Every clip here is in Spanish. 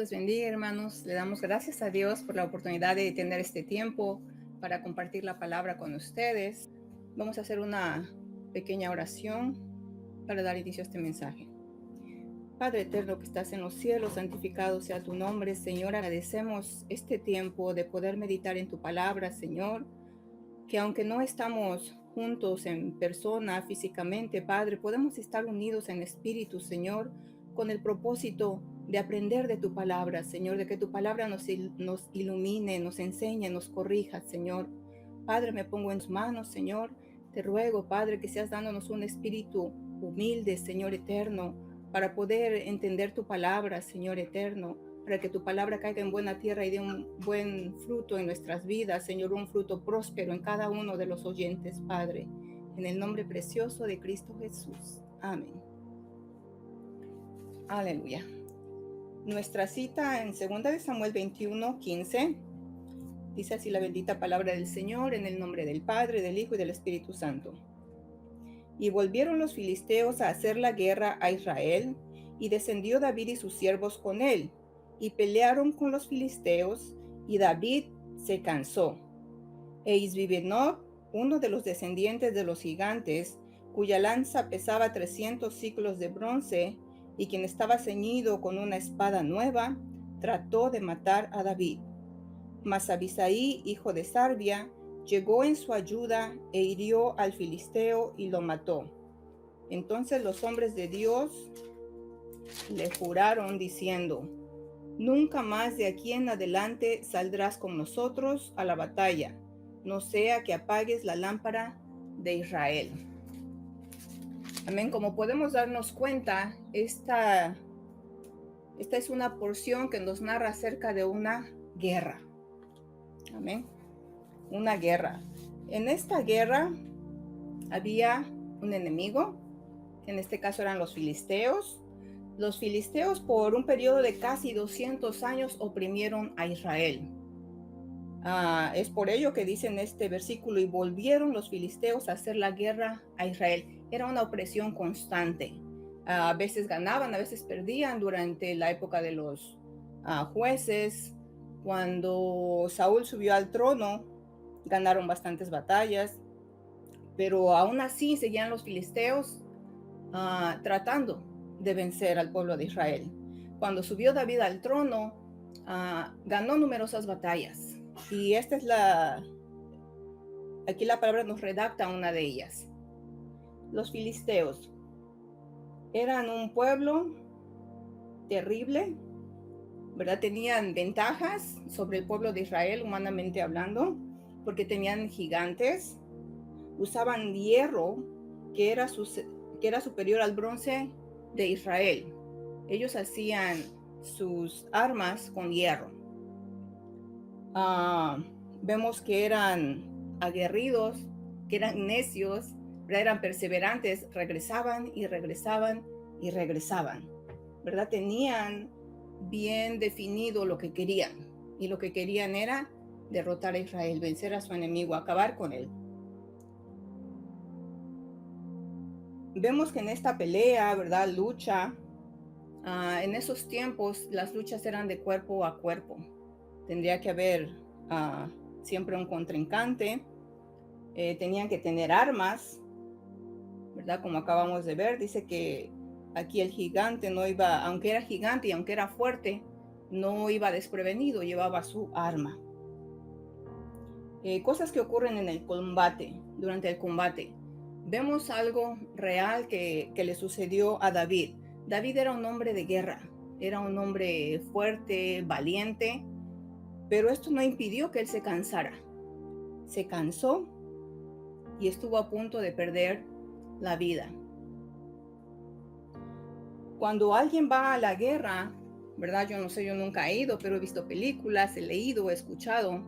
les bendiga, hermanos. Le damos gracias a Dios por la oportunidad de tener este tiempo para compartir la palabra con ustedes. Vamos a hacer una pequeña oración para dar inicio a este mensaje. Padre eterno que estás en los cielos, santificado sea tu nombre, Señor. Agradecemos este tiempo de poder meditar en tu palabra, Señor, que aunque no estamos juntos en persona, físicamente, Padre, podemos estar unidos en espíritu, Señor, con el propósito de aprender de tu palabra, Señor, de que tu palabra nos ilumine, nos enseñe, nos corrija, Señor. Padre, me pongo en tus manos, Señor. Te ruego, Padre, que seas dándonos un espíritu humilde, Señor eterno, para poder entender tu palabra, Señor eterno, para que tu palabra caiga en buena tierra y dé un buen fruto en nuestras vidas, Señor, un fruto próspero en cada uno de los oyentes, Padre. En el nombre precioso de Cristo Jesús. Amén. Aleluya. Nuestra cita en 2 Samuel 21:15 dice así la bendita palabra del Señor, en el nombre del Padre, del Hijo y del Espíritu Santo. Y volvieron los filisteos a hacer la guerra a Israel, y descendió David y sus siervos con él, y pelearon con los filisteos, y David se cansó. E Isbibenob, uno de los descendientes de los gigantes, cuya lanza pesaba 300 siclos de bronce, y quien estaba ceñido con una espada nueva, trató de matar a David. Mas Abisaí, hijo de Sarbia, llegó en su ayuda e hirió al filisteo y lo mató. Entonces los hombres de Dios le juraron diciendo: nunca más de aquí en adelante saldrás con nosotros a la batalla, no sea que apagues la lámpara de Israel. Amén. Como podemos darnos cuenta, esta es una porción que nos narra acerca de una guerra. Amén. Una guerra. En esta guerra había un enemigo, que en este caso eran los filisteos. Los filisteos por un periodo de casi 200 años oprimieron a Israel. Es por ello que dice en este versículo: y volvieron los filisteos a hacer la guerra a Israel. Era una opresión constante. A veces ganaban, a veces perdían durante la época de los jueces. Cuando Saúl subió al trono, ganaron bastantes batallas, pero aún así seguían los filisteos tratando de vencer al pueblo de Israel. Cuando subió David al trono, ganó numerosas batallas, y aquí la palabra nos redacta una de ellas. Los filisteos eran un pueblo terrible, ¿verdad? Tenían ventajas sobre el pueblo de Israel, humanamente hablando, porque tenían gigantes, usaban hierro que era superior al bronce de Israel. Ellos hacían sus armas con hierro. Vemos que eran aguerridos, que eran necios, eran perseverantes, regresaban y regresaban y regresaban, ¿verdad? Tenían bien definido lo que querían, y lo que querían era derrotar a Israel, vencer a su enemigo, acabar con él. Vemos que en esta pelea, ¿verdad? Lucha, en esos tiempos las luchas eran de cuerpo a cuerpo. Tendría que haber siempre un contrincante, tenían que tener armas, ¿verdad? Como acabamos de ver, dice que aquí el gigante no iba, aunque era gigante y aunque era fuerte, no iba desprevenido, llevaba su arma. Cosas que ocurren en el combate, durante el combate. Vemos algo real que le sucedió a David. David era un hombre de guerra, era un hombre fuerte, valiente, pero esto no impidió que él se cansara. Se cansó y estuvo a punto de perder la vida. Cuando alguien va a la guerra, ¿verdad? Yo no sé, yo nunca he ido, pero he visto películas, he leído, he escuchado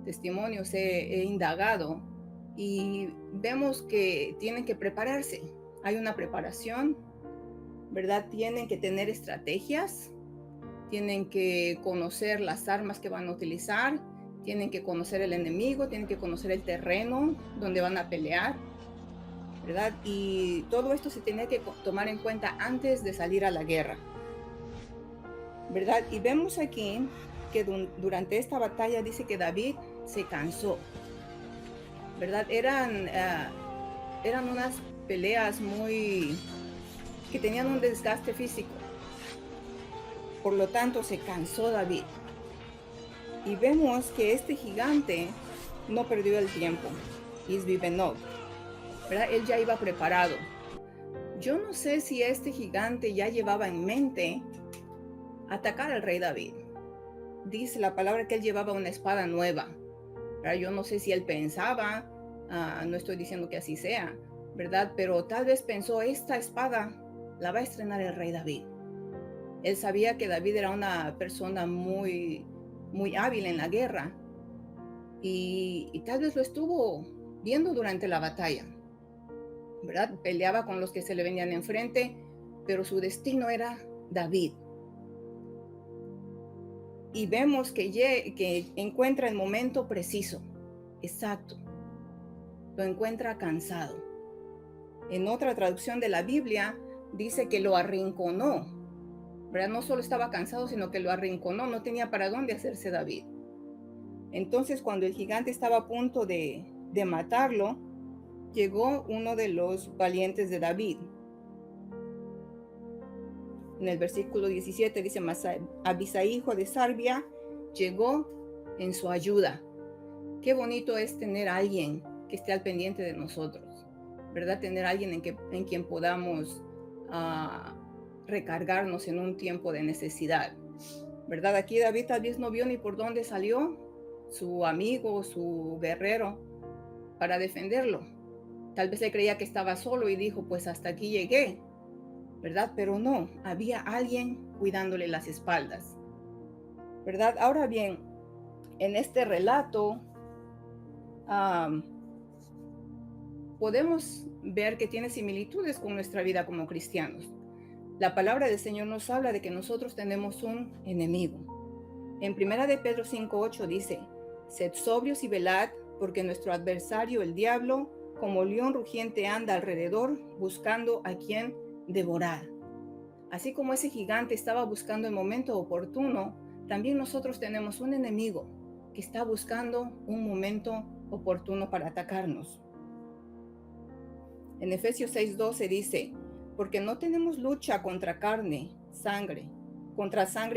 testimonios, he indagado, y vemos que tienen que prepararse. Hay una preparación, ¿verdad? Tienen que tener estrategias, tienen que conocer las armas que van a utilizar, tienen que conocer el enemigo, tienen que conocer el terreno donde van a pelear, ¿verdad? Y todo esto se tiene que tomar en cuenta antes de salir a la guerra. ¿verdad? Y vemos aquí que durante esta batalla dice que David se cansó, ¿verdad? Eran unas peleas que tenían un desgaste físico. Por lo tanto, se cansó David. Y vemos que este gigante no perdió el tiempo. Isbi-Benob, ¿verdad? Él ya iba preparado. Yo no sé si este gigante ya llevaba en mente atacar al rey David. Dice la palabra que él llevaba una espada nueva, ¿verdad? Yo no sé si él pensaba, no estoy diciendo que así sea, ¿verdad? Pero tal vez pensó, esta espada la va a estrenar el rey David. Él sabía que David era una persona muy, muy hábil en la guerra y tal vez lo estuvo viendo durante la batalla, ¿verdad? Peleaba con los que se le venían enfrente, pero su destino era David. Y vemos que encuentra el momento preciso, exacto. Lo encuentra cansado. En otra traducción de la Biblia dice que lo arrinconó, ¿verdad? No solo estaba cansado, sino que lo arrinconó, no tenía para dónde hacerse David. Entonces, cuando el gigante estaba a punto de matarlo, llegó uno de los valientes de David. En el versículo 17 dice, mas Abisai, hijo de Sarbia, llegó en su ayuda. Qué bonito es tener a alguien que esté al pendiente de nosotros, ¿verdad? Tener a alguien en quien podamos recargarnos en un tiempo de necesidad, ¿verdad? Aquí David tal vez no vio ni por dónde salió su amigo, su guerrero, para defenderlo. Tal vez él creía que estaba solo y dijo, pues hasta aquí llegué, ¿verdad? Pero no, había alguien cuidándole las espaldas, ¿verdad? Ahora bien, en este relato podemos ver que tiene similitudes con nuestra vida como cristianos. La palabra del Señor nos habla de que nosotros tenemos un enemigo. En 1 de Pedro 5:8 dice, sed sobrios y velad, porque nuestro adversario, el diablo, como león rugiente anda alrededor, buscando a quien devorar. Así como ese gigante estaba buscando el momento oportuno, también nosotros tenemos un enemigo que está buscando un momento oportuno para atacarnos. En Efesios 6:12 dice, porque no tenemos lucha contra sangre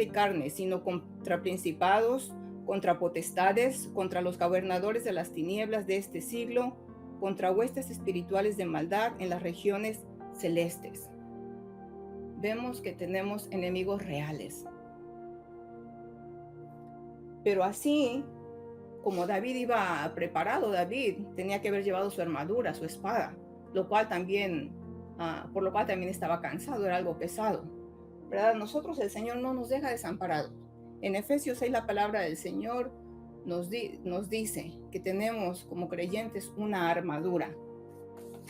y carne, sino contra principados, contra potestades, contra los gobernadores de las tinieblas de este siglo, contra huestes espirituales de maldad en las regiones celestes. Vemos que tenemos enemigos reales. Pero así como David iba preparado, David tenía que haber llevado su armadura, su espada, por lo cual también estaba cansado, era algo pesado, ¿verdad? Nosotros, el Señor no nos deja desamparados. En Efesios 6 la palabra del Señor nos dice que tenemos como creyentes una armadura,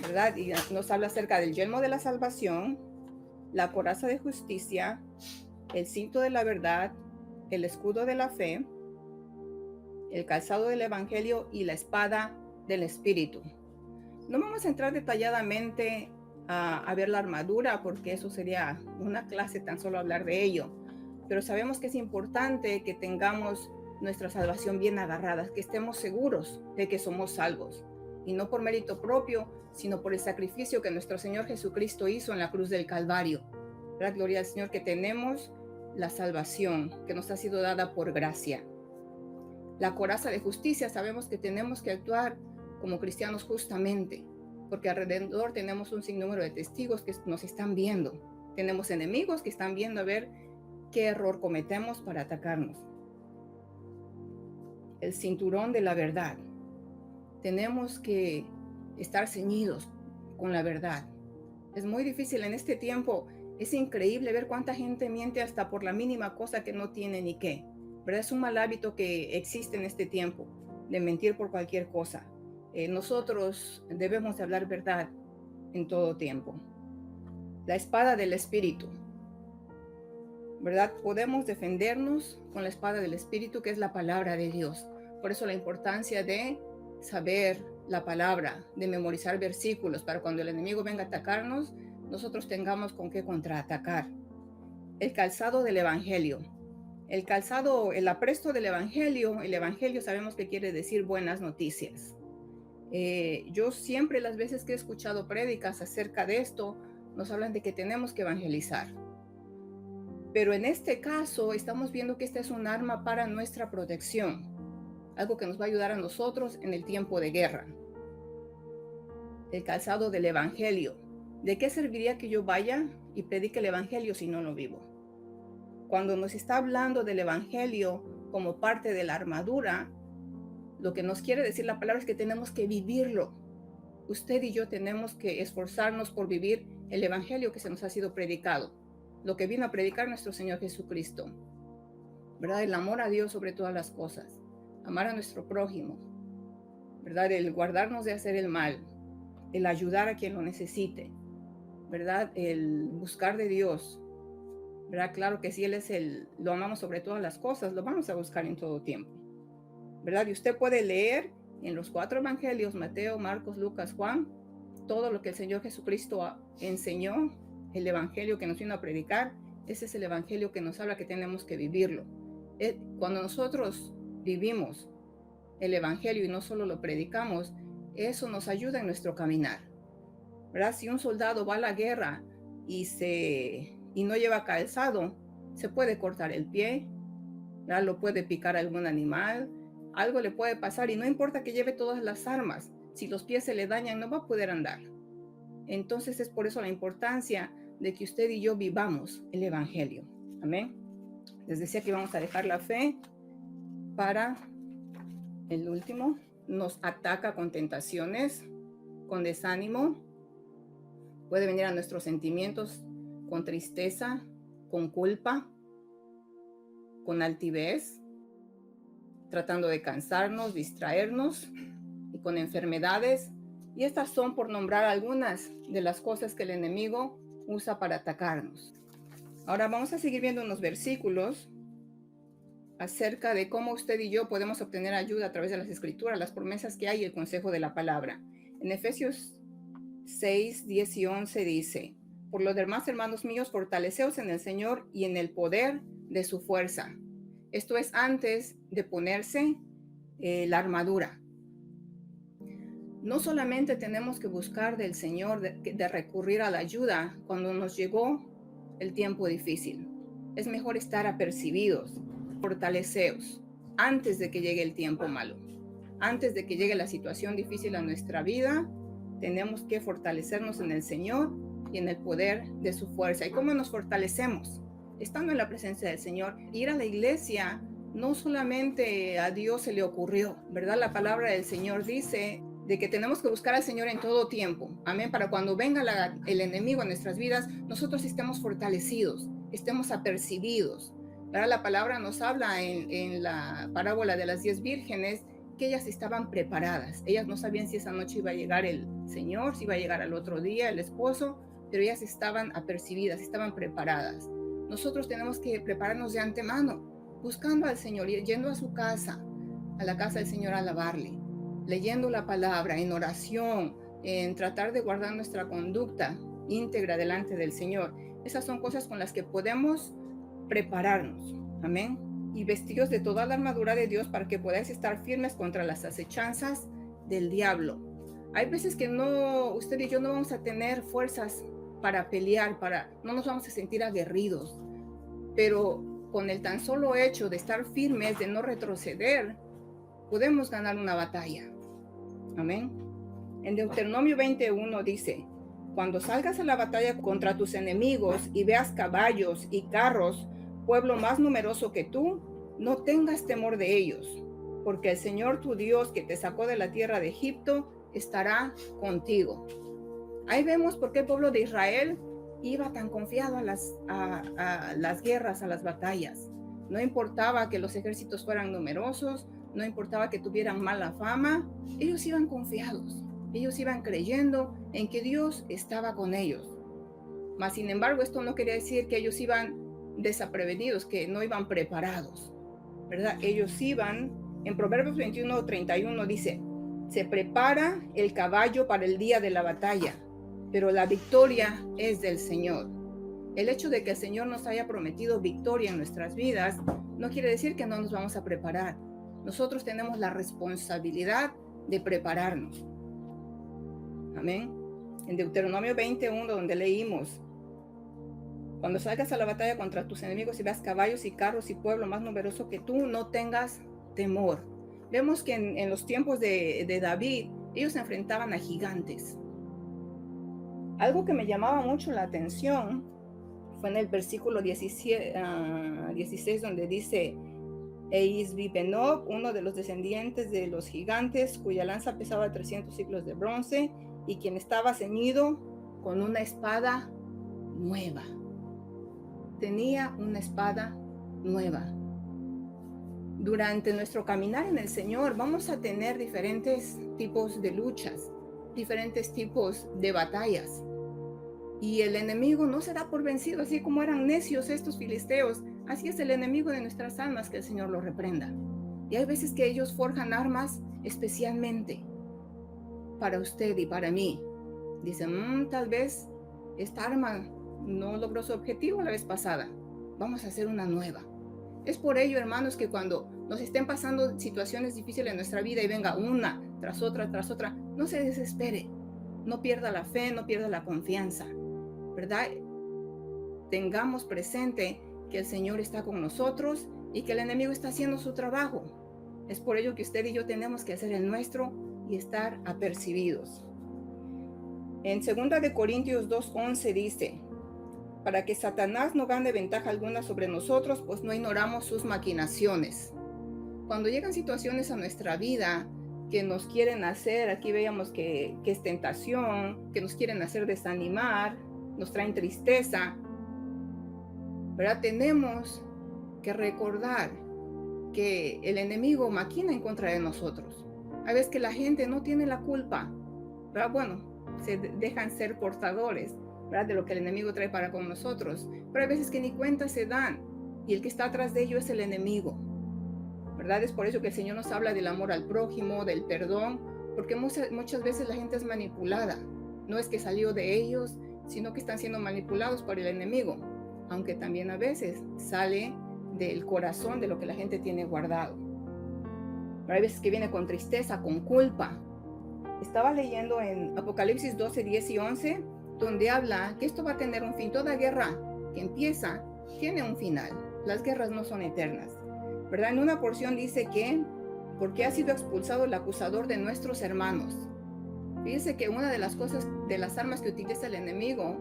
¿verdad? Y nos habla acerca del yelmo de la salvación, la coraza de justicia, el cinto de la verdad, el escudo de la fe, el calzado del evangelio y la espada del espíritu. No vamos a entrar detalladamente a ver la armadura porque eso sería una clase tan solo hablar de ello, pero sabemos que es importante que tengamos nuestra salvación bien agarrada, que estemos seguros de que somos salvos, y no por mérito propio, sino por el sacrificio que nuestro Señor Jesucristo hizo en la cruz del Calvario. La gloria al Señor, que tenemos la salvación que nos ha sido dada por gracia. La coraza de justicia, sabemos que tenemos que actuar como cristianos justamente, porque alrededor tenemos un sinnúmero de testigos que nos están viendo. Tenemos enemigos que están viendo a ver qué error cometemos para atacarnos. El cinturón de la verdad. Tenemos que estar ceñidos con la verdad. Es muy difícil en este tiempo. Es increíble ver cuánta gente miente hasta por la mínima cosa que no tiene ni qué. ¿Verdad? Es un mal hábito que existe en este tiempo, de mentir por cualquier cosa. Nosotros debemos de hablar verdad en todo tiempo. La espada del Espíritu, ¿verdad? Podemos defendernos con la espada del Espíritu, que es la palabra de Dios. Por eso la importancia de saber la palabra, de memorizar versículos, para cuando el enemigo venga a atacarnos, nosotros tengamos con qué contraatacar. el calzado del Evangelio. El calzado, el apresto del Evangelio, el Evangelio sabemos que quiere decir buenas noticias. Yo siempre las veces que he escuchado prédicas acerca de esto, nos hablan de que tenemos que evangelizar. Pero en este caso estamos viendo que esta es un arma para nuestra protección, algo que nos va a ayudar a nosotros en el tiempo de guerra. El calzado del Evangelio. ¿De qué serviría que yo vaya y predique el Evangelio si no lo vivo? Cuando nos está hablando del Evangelio como parte de la armadura, lo que nos quiere decir la palabra es que tenemos que vivirlo. Usted y yo tenemos que esforzarnos por vivir el Evangelio que se nos ha sido predicado, lo que vino a predicar nuestro Señor Jesucristo, ¿verdad? El amor a Dios sobre todas las cosas, amar a nuestro prójimo, ¿verdad? El guardarnos de hacer el mal, el ayudar a quien lo necesite, ¿verdad? El buscar de Dios, ¿verdad? Claro que si Él es lo amamos sobre todas las cosas, lo vamos a buscar en todo tiempo, ¿verdad? Y usted puede leer en los 4 evangelios, Mateo, Marcos, Lucas, Juan, todo lo que el Señor Jesucristo enseñó, el evangelio que nos vino a predicar. Ese es el evangelio que nos habla que tenemos que vivirlo. Cuando nosotros vivimos el evangelio y no solo lo predicamos, eso nos ayuda en nuestro caminar, ¿verdad? Si un soldado va a la guerra y no lleva calzado, se puede cortar el pie, ¿verdad? Lo puede picar algún animal, algo le puede pasar y no importa que lleve todas las armas, si los pies se le dañan no va a poder andar. Entonces es por eso la importancia de que usted y yo vivamos el evangelio. Amén. Les decía que vamos a dejar la fe para el último. Nos ataca con tentaciones, con desánimo, puede venir a nuestros sentimientos con tristeza, con culpa, con altivez, tratando de cansarnos, distraernos, y con enfermedades. Y estas son, por nombrar algunas de las cosas que el enemigo usa para atacarnos. Ahora vamos a seguir viendo unos versículos acerca de cómo usted y yo podemos obtener ayuda a través de las escrituras, las promesas que hay y el consejo de la palabra. En Efesios 6, 10 y 11 dice: por lo demás, hermanos míos, fortaleceos en el Señor y en el poder de su fuerza. Esto es antes de ponerse la armadura. No solamente tenemos que buscar del Señor, de recurrir a la ayuda cuando nos llegó el tiempo difícil. Es mejor estar apercibidos, fortaleceos, antes de que llegue el tiempo malo. Antes de que llegue la situación difícil a nuestra vida, tenemos que fortalecernos en el Señor y en el poder de su fuerza. ¿Y cómo nos fortalecemos? Estando en la presencia del Señor. Ir a la iglesia, no solamente a Dios se le ocurrió, ¿verdad? La palabra del Señor dice de que tenemos que buscar al Señor en todo tiempo. Amén. Para cuando venga el enemigo en nuestras vidas, nosotros estemos fortalecidos, estemos apercibidos, ¿verdad? La palabra nos habla en la parábola de las 10 vírgenes que ellas estaban preparadas. Ellas no sabían si esa noche iba a llegar el Señor, si iba a llegar al otro día el esposo, pero ellas estaban apercibidas, estaban preparadas. Nosotros tenemos que prepararnos de antemano, buscando al Señor, yendo a su casa, a la casa del Señor a alabarle, leyendo la palabra, en oración, en tratar de guardar nuestra conducta íntegra delante del Señor. Esas son cosas con las que podemos prepararnos. Amén. Y vestidos de toda la armadura de Dios para que podáis estar firmes contra las acechanzas del diablo. Hay veces que usted y yo no vamos a tener fuerzas para pelear, no nos vamos a sentir aguerridos, pero con el tan solo hecho de estar firmes, de no retroceder, podemos ganar una batalla. Amén. En Deuteronomio 21 dice: cuando salgas a la batalla contra tus enemigos y veas caballos y carros, pueblo más numeroso que tú, no tengas temor de ellos, porque el Señor tu Dios, que te sacó de la tierra de Egipto, estará contigo. Ahí vemos por qué el pueblo de Israel iba tan confiado a las guerras, a las batallas. No importaba que los ejércitos fueran numerosos, no importaba que tuvieran mala fama, ellos iban confiados, ellos iban creyendo en que Dios estaba con ellos. Mas, sin embargo, esto no quería decir que ellos iban desaprevenidos, que no iban preparados, ¿verdad? Ellos iban, en Proverbios 21:31 dice: se prepara el caballo para el día de la batalla, pero la victoria es del Señor. El hecho de que el Señor nos haya prometido victoria en nuestras vidas no quiere decir que no nos vamos a preparar. Nosotros tenemos la responsabilidad de prepararnos. Amén. En Deuteronomio 21, donde leímos: cuando salgas a la batalla contra tus enemigos y veas caballos y carros y pueblo más numeroso que tú, no tengas temor. Vemos que en los tiempos de David, ellos se enfrentaban a gigantes. Algo que me llamaba mucho la atención fue en el versículo 16, donde dice: e Isbi-Benob, uno de los descendientes de los gigantes, cuya lanza pesaba 300 ciclos de bronce, y quien estaba ceñido con una espada nueva. Tenía una espada nueva. Durante nuestro caminar en el Señor vamos a tener diferentes tipos de luchas, diferentes tipos de batallas. Y el enemigo no se da por vencido, así como eran necios estos filisteos. Así es el enemigo de nuestras almas, que el Señor lo reprenda. Y hay veces que ellos forjan armas especialmente para usted y para mí. Dicen, tal vez esta arma no logró su objetivo la vez pasada. Vamos a hacer una nueva. Es por ello, hermanos, que cuando nos estén pasando situaciones difíciles en nuestra vida y venga una tras otra, no se desespere. No pierda la fe, no pierda la confianza, ¿verdad? Tengamos presente que el Señor está con nosotros y que el enemigo está haciendo su trabajo. Es por ello que usted y yo tenemos que hacer el nuestro y estar apercibidos. En 2 de Corintios 2:11 dice: para que Satanás no gane ventaja alguna sobre nosotros, pues no ignoramos sus maquinaciones. Cuando llegan situaciones a nuestra vida que nos quieren hacer, aquí veíamos que es tentación, que nos quieren hacer desanimar, nos traen tristeza, ¿verdad? Tenemos que recordar que el enemigo maquina en contra de nosotros. A veces que la gente no tiene la culpa, ¿verdad? Bueno, se dejan ser portadores, ¿verdad?, de lo que el enemigo trae para con nosotros, pero hay veces que ni cuenta se dan, y el que está atrás de ello es el enemigo, ¿verdad? Es por eso que el Señor nos habla del amor al prójimo, del perdón, porque muchas veces la gente es manipulada. No es que salió de ellos, sino que están siendo manipulados por el enemigo, aunque también a veces sale del corazón de lo que la gente tiene guardado. Pero hay veces que viene con tristeza, con culpa. Estaba leyendo en Apocalipsis 12, 10 y 11, donde habla que esto va a tener un fin. Toda guerra que empieza tiene un final. Las guerras no son eternas, ¿verdad? En una porción dice que porque ha sido expulsado el acusador de nuestros hermanos. Fíjense que una de las cosas, de las armas que utiliza el enemigo,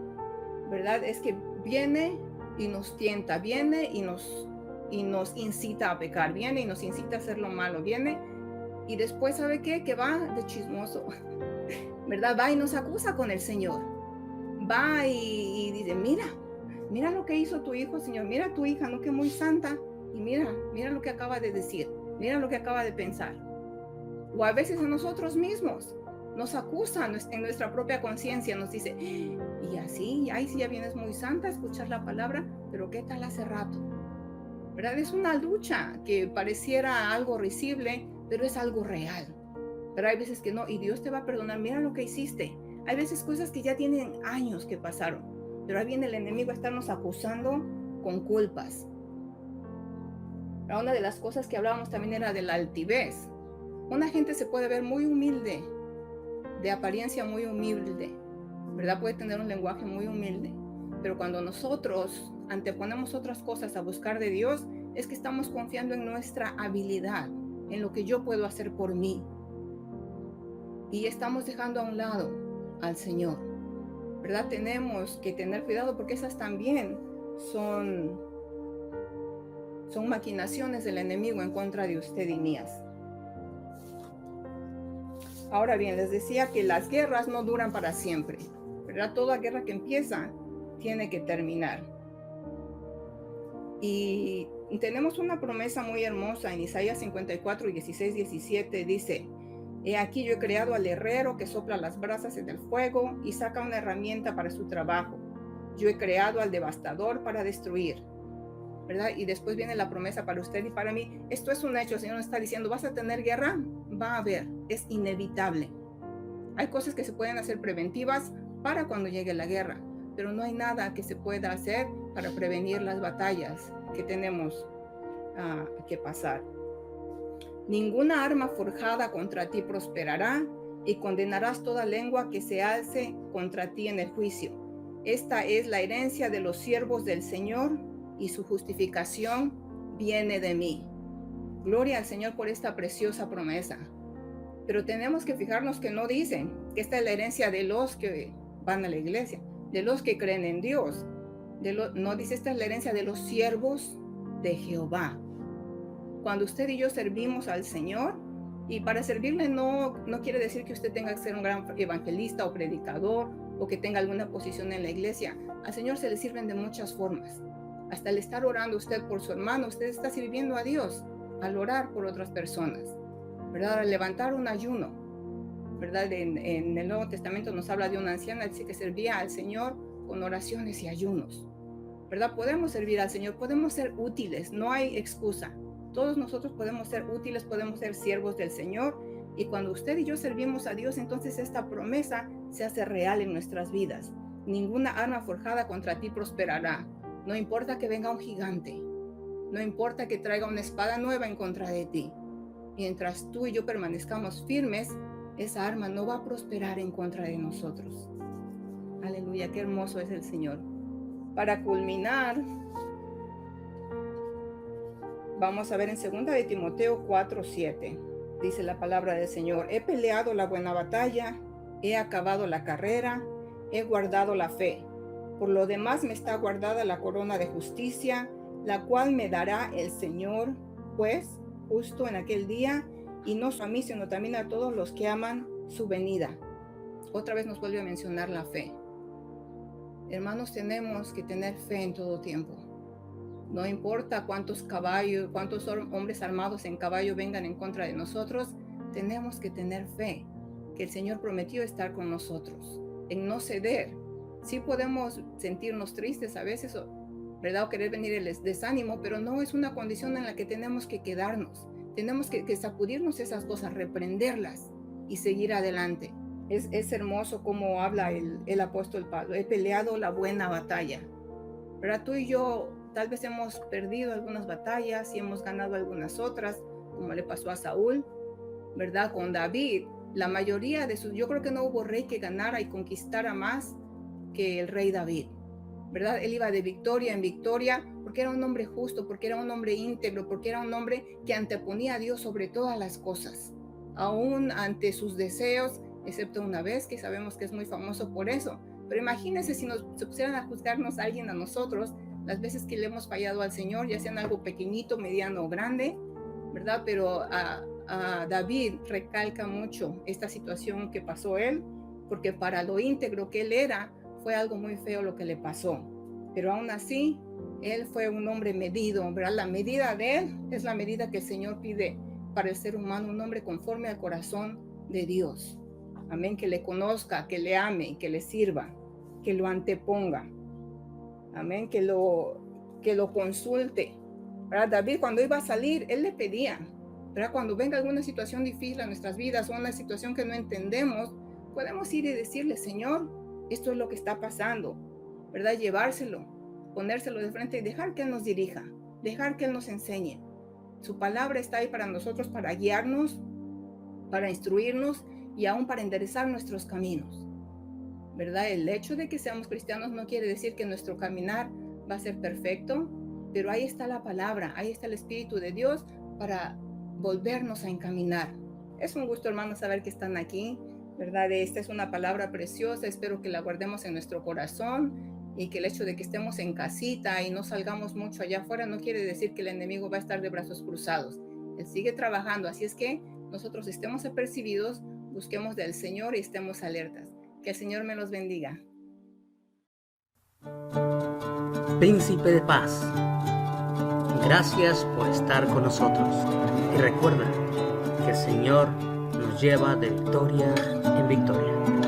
¿verdad?, es que viene y nos tienta, viene y nos incita a pecar, viene y nos incita a hacer lo malo, viene y después, ¿sabe qué? Que va de chismoso, ¿verdad? Va y nos acusa con el Señor. Va y dice, mira lo que hizo tu hijo, Señor, mira tu hija, no, que muy santa, y mira lo que acaba de decir, mira lo que acaba de pensar. O a veces a nosotros mismos nos acusan en nuestra propia conciencia, nos dice, y así, ay, sí, ya vienes muy santa a escuchar la palabra, pero ¿qué tal hace rato? ¿Verdad? Es una lucha que pareciera algo risible, pero es algo real. Pero hay veces que no, y Dios te va a perdonar, mira lo que hiciste. Hay veces cosas que ya tienen años que pasaron, pero ahí viene el enemigo a estarnos acusando con culpas. Una de las cosas que hablábamos también era de la altivez. Una gente se puede ver muy humilde, de apariencia muy humilde, ¿verdad? Puede tener un lenguaje muy humilde, pero cuando nosotros anteponemos otras cosas a buscar de Dios, es que estamos confiando en nuestra habilidad, en lo que yo puedo hacer por mí, y estamos dejando a un lado al Señor, ¿verdad? Tenemos que tener cuidado porque esas también son maquinaciones del enemigo en contra de usted y mías. Ahora bien, les decía que las guerras no duran para siempre, ¿verdad? Toda guerra que empieza tiene que terminar. Y tenemos una promesa muy hermosa en Isaías 54, 16, 17, dice: he aquí yo he creado al herrero que sopla las brasas en el fuego y saca una herramienta para su trabajo. Yo he creado al devastador para destruir, ¿verdad? Y después viene la promesa para usted y para mí. Esto es un hecho. El Señor nos está diciendo, ¿vas a tener guerra? Va a haber, es inevitable. Hay cosas que se pueden hacer preventivas para cuando llegue la guerra, pero no hay nada que se pueda hacer para prevenir las batallas que tenemos que pasar. Ninguna arma forjada contra ti prosperará, y condenarás toda lengua que se alce contra ti en el juicio. Esta es la herencia de los siervos del Señor, y su justificación viene de mí. Gloria al Señor por esta preciosa promesa. Pero tenemos que fijarnos que no dicen que esta es la herencia de los que van a la iglesia, de los que creen en Dios. No dice esta es la herencia de los siervos de Jehová. Cuando usted y yo servimos al Señor, y para servirle no quiere decir que usted tenga que ser un gran evangelista o predicador o que tenga alguna posición en la iglesia. Al Señor se le sirven de muchas formas. Hasta el estar orando usted por su hermano, usted está sirviendo a Dios al orar por otras personas, ¿verdad? Al levantar un ayuno, ¿verdad? En el Nuevo Testamento nos habla de una anciana, dice que servía al Señor con oraciones y ayunos, ¿verdad? Podemos servir al Señor, podemos ser útiles, no hay excusa. Todos nosotros podemos ser útiles, podemos ser siervos del Señor, y cuando usted y yo servimos a Dios, entonces esta promesa se hace real en nuestras vidas. Ninguna arma forjada contra ti prosperará. No importa que venga un gigante, no importa que traiga una espada nueva en contra de ti. Mientras tú y yo permanezcamos firmes, esa arma no va a prosperar en contra de nosotros. Aleluya, qué hermoso es el Señor. Para culminar, vamos a ver en 2 de Timoteo 4:7. Dice la palabra del Señor: he peleado la buena batalla, he acabado la carrera, he guardado la fe. Por lo demás me está guardada la corona de justicia, la cual me dará el Señor, pues, justo en aquel día, y no solo a mí, sino también a todos los que aman su venida. Otra vez nos vuelve a mencionar la fe. Hermanos, tenemos que tener fe en todo tiempo. No importa cuántos hombres armados en caballo vengan en contra de nosotros, tenemos que tener fe, que el Señor prometió estar con nosotros, en no ceder. Sí podemos sentirnos tristes a veces, ¿verdad? O querer venir el desánimo, pero no es una condición en la que tenemos que quedarnos. Tenemos que sacudirnos esas cosas, reprenderlas y seguir adelante. Es hermoso como habla el apóstol Pablo: he peleado la buena batalla. ¿Verdad? Tú y yo tal vez hemos perdido algunas batallas y hemos ganado algunas otras, como le pasó a Saúl, ¿verdad? Con David, la mayoría de yo creo que no hubo rey que ganara y conquistara más que el rey David, ¿verdad? Él iba de victoria en victoria porque era un hombre justo, porque era un hombre íntegro, porque era un hombre que anteponía a Dios sobre todas las cosas, aún ante sus deseos, excepto una vez que sabemos que es muy famoso por eso. Pero imagínense si se pusieran a juzgarnos a alguien, a nosotros, las veces que le hemos fallado al Señor, ya sean algo pequeñito, mediano o grande, ¿verdad? Pero a David recalca mucho esta situación que pasó él, porque para lo íntegro que él era, fue algo muy feo lo que le pasó. Pero aún así, él fue un hombre medido, ¿verdad? La medida de él es la medida que el Señor pide para el ser humano, un hombre conforme al corazón de Dios. Amén, que le conozca, que le ame, que le sirva, que lo anteponga. Amén, que lo consulte. ¿Verdad? David, cuando iba a salir, él le pedía, ¿verdad? Cuando venga alguna situación difícil a nuestras vidas o una situación que no entendemos, podemos ir y decirle: Señor, esto es lo que está pasando, ¿verdad? Llevárselo, ponérselo de frente y dejar que Él nos dirija, dejar que Él nos enseñe. Su palabra está ahí para nosotros, para guiarnos, para instruirnos y aún para enderezar nuestros caminos, ¿verdad? El hecho de que seamos cristianos no quiere decir que nuestro caminar va a ser perfecto, pero ahí está la palabra, ahí está el Espíritu de Dios para volvernos a encaminar. Es un gusto, hermanos, saber que están aquí, ¿verdad? Esta es una palabra preciosa, espero que la guardemos en nuestro corazón y que el hecho de que estemos en casita y no salgamos mucho allá afuera no quiere decir que el enemigo va a estar de brazos cruzados. Él sigue trabajando, así es que nosotros estemos apercibidos, busquemos del Señor y estemos alertas. Que el Señor me los bendiga. Príncipe de paz, gracias por estar con nosotros. Y recuerda que el Señor nos lleva de victoria en victoria.